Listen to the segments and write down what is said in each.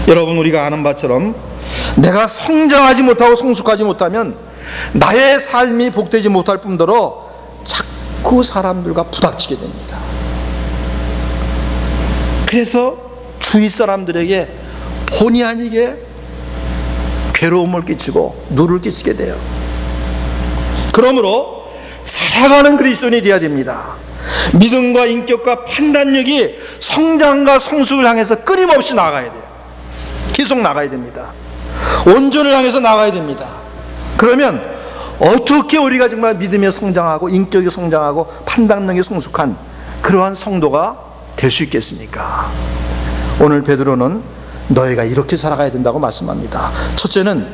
여러분, 우리가 아는 바처럼 내가 성장하지 못하고 성숙하지 못하면 나의 삶이 복되지 못할 뿐더러 자꾸 사람들과 부닥치게 됩니다. 그래서 주위 사람들에게 본의 아니게 괴로움을 끼치고 누를 끼치게 돼요. 그러므로 살아가는 그리스도인이 되어야 됩니다. 믿음과 인격과 판단력이 성장과 성숙을 향해서 끊임없이 나가야 돼요. 계속 나가야 됩니다. 온전을 향해서 나가야 됩니다. 그러면 어떻게 우리가 정말 믿음에 성장하고 인격이 성장하고 판단력이 성숙한 그러한 성도가 될 수 있겠습니까? 오늘 베드로는 너희가 이렇게 살아가야 된다고 말씀합니다. 첫째는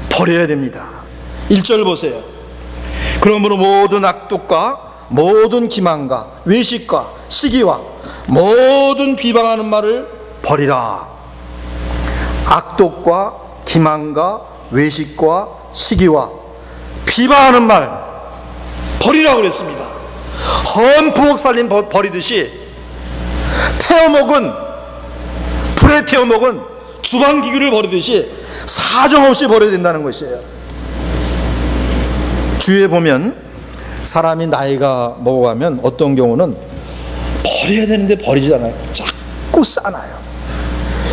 버려야 됩니다. 1절 보세요. 그러므로 모든 악독과 모든 기만과 외식과 시기와 모든 비방하는 말을 버리라. 악독과 기만과 외식과 시기와 비방하는 말 버리라고 그랬습니다. 헌 부엌 살림 버리듯이 불에 태워먹은 주방기구를 버리듯이 사정없이 버려야 된다는 것이에요. 주위에 보면 사람이 나이가 먹어가면 어떤 경우는 버려야 되는데 버리지 않아요. 자꾸 싸놔요.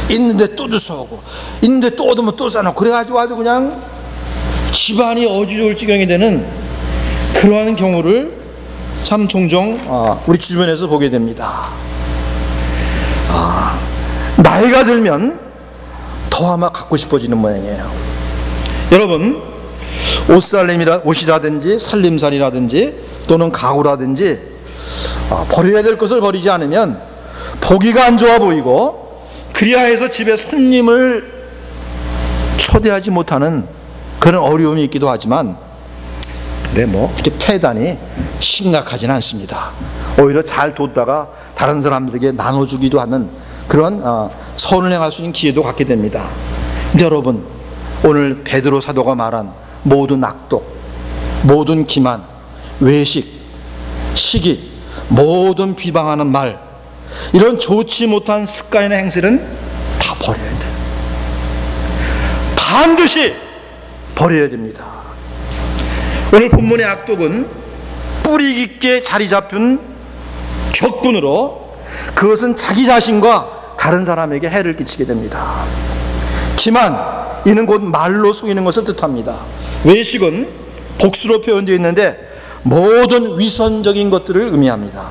있는데 또 주워오고 있는데 또 얻으면 또 싸놓고 그래가지고 아주 그냥 집안이 어지러울 지경이 되는 그러한 경우를 참 종종 우리 주변에서 보게 됩니다. 나이가 들면 더 아마 갖고 싶어지는 모양이에요. 여러분, 옷이라든지 살림살이라든지 또는 가구라든지 버려야 될 것을 버리지 않으면 보기가 안 좋아 보이고 그리하여서 집에 손님을 초대하지 못하는 그런 어려움이 있기도 하지만 근데 이렇게 폐단이 심각하지는 않습니다. 오히려 잘 뒀다가 다른 사람들에게 나눠주기도 하는 그런 선을 행할 수 있는 기회도 갖게 됩니다. 근데 여러분, 오늘 베드로 사도가 말한 모든 악독, 모든 기만, 외식, 시기, 모든 비방하는 말, 이런 좋지 못한 습관이나 행실은 다 버려야 돼요. 반드시 버려야 됩니다. 오늘 본문의 악독은 뿌리 깊게 자리 잡힌 격분으로 그것은 자기 자신과 다른 사람에게 해를 끼치게 됩니다. 기만, 이는 곧 말로 속이는 것을 뜻합니다. 외식은 복수로 표현되어 있는데 모든 위선적인 것들을 의미합니다.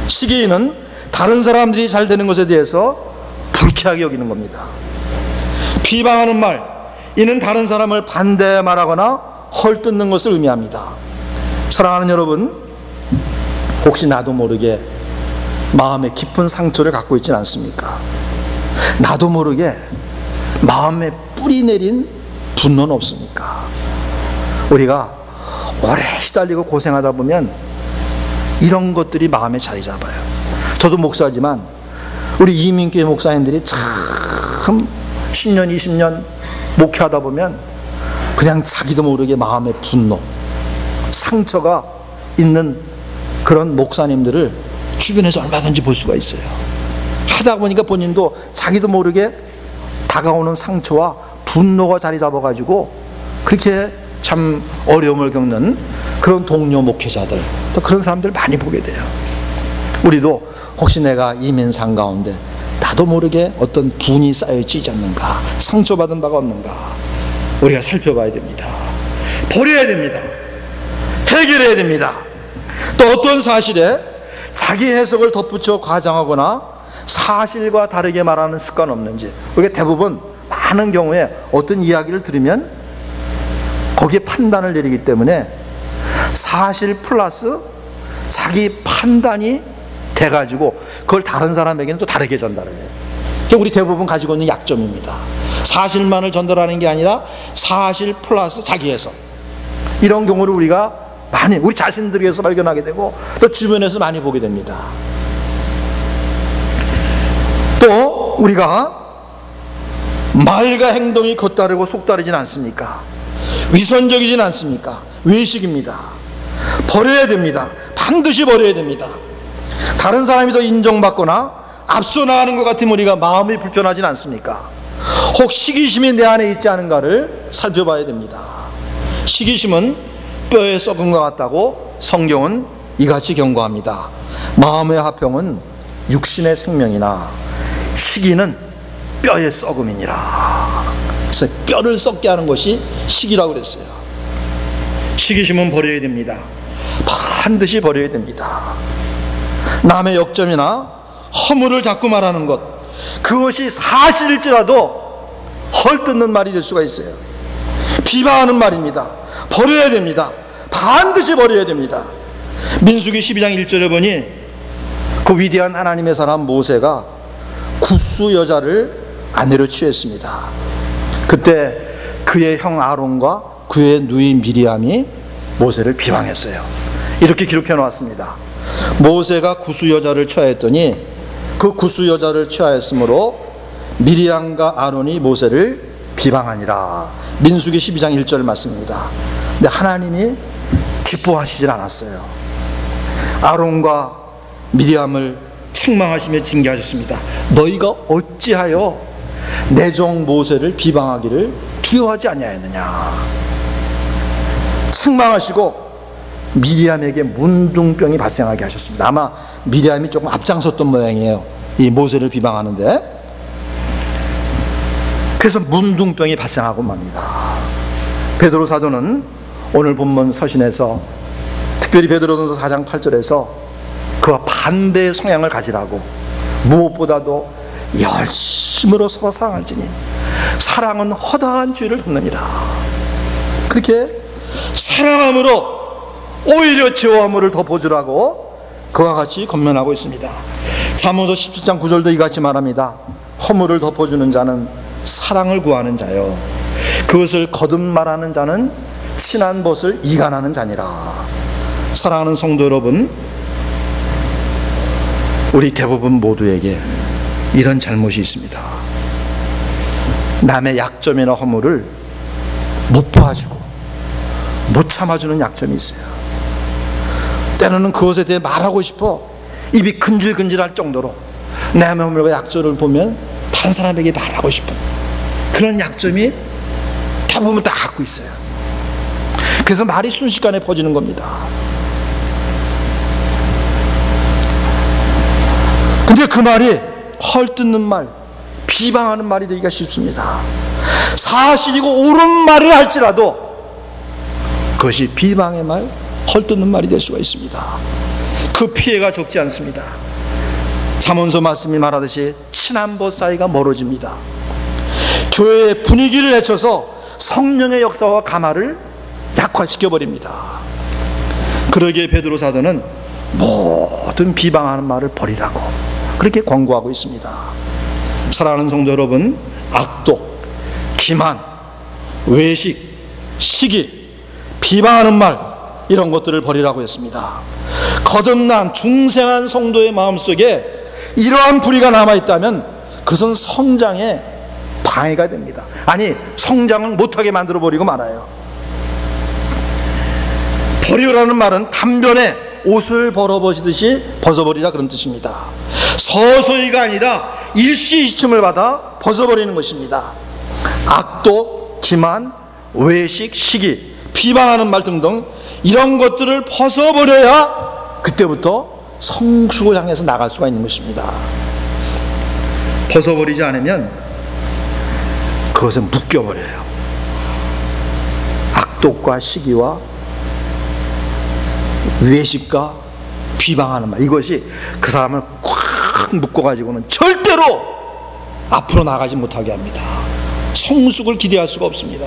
시기는 다른 사람들이 잘 되는 것에 대해서 불쾌하게 여기는 겁니다. 비방하는 말, 이는 다른 사람을 반대 말하거나 헐뜯는 것을 의미합니다. 사랑하는 여러분, 혹시 나도 모르게 마음에 깊은 상처를 갖고 있지는 않습니까? 나도 모르게 마음에 뿌리 내린 분노는 없습니까? 우리가 오래 시달리고 고생하다 보면 이런 것들이 마음에 자리 잡아요. 저도 목사지만 우리 이민교회 목사님들이 참 10년 20년 목회하다 보면 그냥 자기도 모르게 마음의 분노, 상처가 있는 그런 목사님들을 주변에서 얼마든지 볼 수가 있어요. 하다 보니까 본인도 자기도 모르게 다가오는 상처와 분노가 자리 잡아가지고 그렇게 참 어려움을 겪는 그런 동료 목회자들, 또 그런 사람들 많이 보게 돼요. 우리도 혹시 내가 이민상 가운데 나도 모르게 어떤 분이 쌓여있지 않는가, 상처받은 바가 없는가, 우리가 살펴봐야 됩니다. 버려야 됩니다. 해결해야 됩니다. 또 어떤 사실에 자기 해석을 덧붙여 과장하거나 사실과 다르게 말하는 습관 없는지. 우리가 대부분 많은 경우에 어떤 이야기를 들으면 거기에 판단을 내리기 때문에 사실 플러스 자기 판단이 돼가지고 그걸 다른 사람에게는 또 다르게 전달을 해요. 그게 우리 대부분 가지고 있는 약점입니다. 사실만을 전달하는 게 아니라 사실 플러스 자기 해석, 이런 경우를 우리가 많이 우리 자신들에게서 발견하게 되고 또 주변에서 많이 보게 됩니다. 또 우리가 말과 행동이 겉다르고 속다르진 않습니까? 위선적이진 않습니까? 외식입니다. 버려야 됩니다. 반드시 버려야 됩니다. 다른 사람이 더 인정받거나 앞서 나가는 것 같으면 우리가 마음이 불편하진 않습니까? 혹 시기심이 내 안에 있지 않은가를 살펴봐야 됩니다. 시기심은 뼈에 썩은 것 같다고 성경은 이같이 경고합니다. 마음의 화평은 육신의 생명이나 시기는 뼈의 썩음이니라. 그래서 뼈를 썩게 하는 것이 시기라고 그랬어요. 시기심은 버려야 됩니다. 반드시 버려야 됩니다. 남의 역점이나 허물을 자꾸 말하는 것, 그것이 사실일지라도 헐뜯는 말이 될 수가 있어요. 비방하는 말입니다. 버려야 됩니다. 반드시 버려야 됩니다. 민수기 12장 1절에 보니 그 위대한 하나님의 사람 모세가 굿수 여자를 아내로 취했습니다. 그때 그의 형 아론과 그의 누이 미리암이 모세를 비방했어요. 이렇게 기록해 놓았습니다. 모세가 굿수 여자를 취하였더니 그 굿수 여자를 취하였으므로 미리암과 아론이 모세를 비방하니라. 민수기 12장 1절 말씀입니다. 근데 하나님이 기뻐하시질 않았어요. 아론과 미리암을 책망하시며 징계하셨습니다. 너희가 어찌하여 내 종 모세를 비방하기를 두려워하지 아니하였느냐. 책망하시고 미리암에게 문둥병이 발생하게 하셨습니다. 아마 미리암이 조금 앞장섰던 모양이에요, 이 모세를 비방하는데. 그래서 문둥병이 발생하고 맙니다. 베드로 사도는 오늘 본문 서신에서, 특별히 베드로전서 4장 8절에서 그와 반대의 성향을 가지라고, 무엇보다도 열심으로 서로 사랑할지니 사랑은 허다한 죄를 덮느니라. 그렇게 사랑함으로 오히려 죄와 허물을 덮어주라고 그와 같이 권면하고 있습니다. 잠언서 17장 9절도 이같이 말합니다. 허물을 덮어주는 자는 사랑을 구하는 자요, 그것을 거듭 말하는 자는 친한 벗을 이간하는 자니라. 사랑하는 성도 여러분, 우리 대부분 모두에게 이런 잘못이 있습니다. 남의 약점이나 허물을 못 봐주고 못 참아주는 약점이 있어요. 때로는 그것에 대해 말하고 싶어 입이 근질근질할 정도로 남의 허물과 약점을 보면 다른 사람에게 말하고 싶어. 그런 약점이 대부분 다 갖고 있어요. 그래서 말이 순식간에 퍼지는 겁니다. 근데 그 말이 헐뜯는 말, 비방하는 말이 되기가 쉽습니다. 사실이고 옳은 말을 할지라도 그것이 비방의 말, 헐뜯는 말이 될 수가 있습니다. 그 피해가 적지 않습니다. 잠언서 말씀이 말하듯이 친한 벗 사이가 멀어집니다. 교회의 분위기를 해쳐서 성령의 역사와 감화를 약화시켜버립니다. 그러기에 베드로 사도는 모든 비방하는 말을 버리라고 그렇게 권고하고 있습니다. 사랑하는 성도 여러분, 악독, 기만, 외식, 시기, 비방하는 말, 이런 것들을 버리라고 했습니다. 거듭난 중생한 성도의 마음속에 이러한 불의가 남아있다면 그것은 성장에 방해가 됩니다. 아니, 성장을 못하게 만들어버리고 말아요. 버리라는 말은 단변에 옷을 벌어버리듯이 벗어버리라, 그런 뜻입니다. 서서히가 아니라 일시이침을 받아 벗어버리는 것입니다. 악독, 기만, 외식, 시기, 비방하는 말 등등 이런 것들을 벗어버려야 그때부터 성숙을 향해서 나갈 수가 있는 것입니다. 벗어버리지 않으면 그것에 묶여버려요. 악독과 시기와 외식과 비방하는 말, 이것이 그 사람을 꽉 묶어가지고는 절대로 앞으로 나가지 못하게 합니다. 성숙을 기대할 수가 없습니다.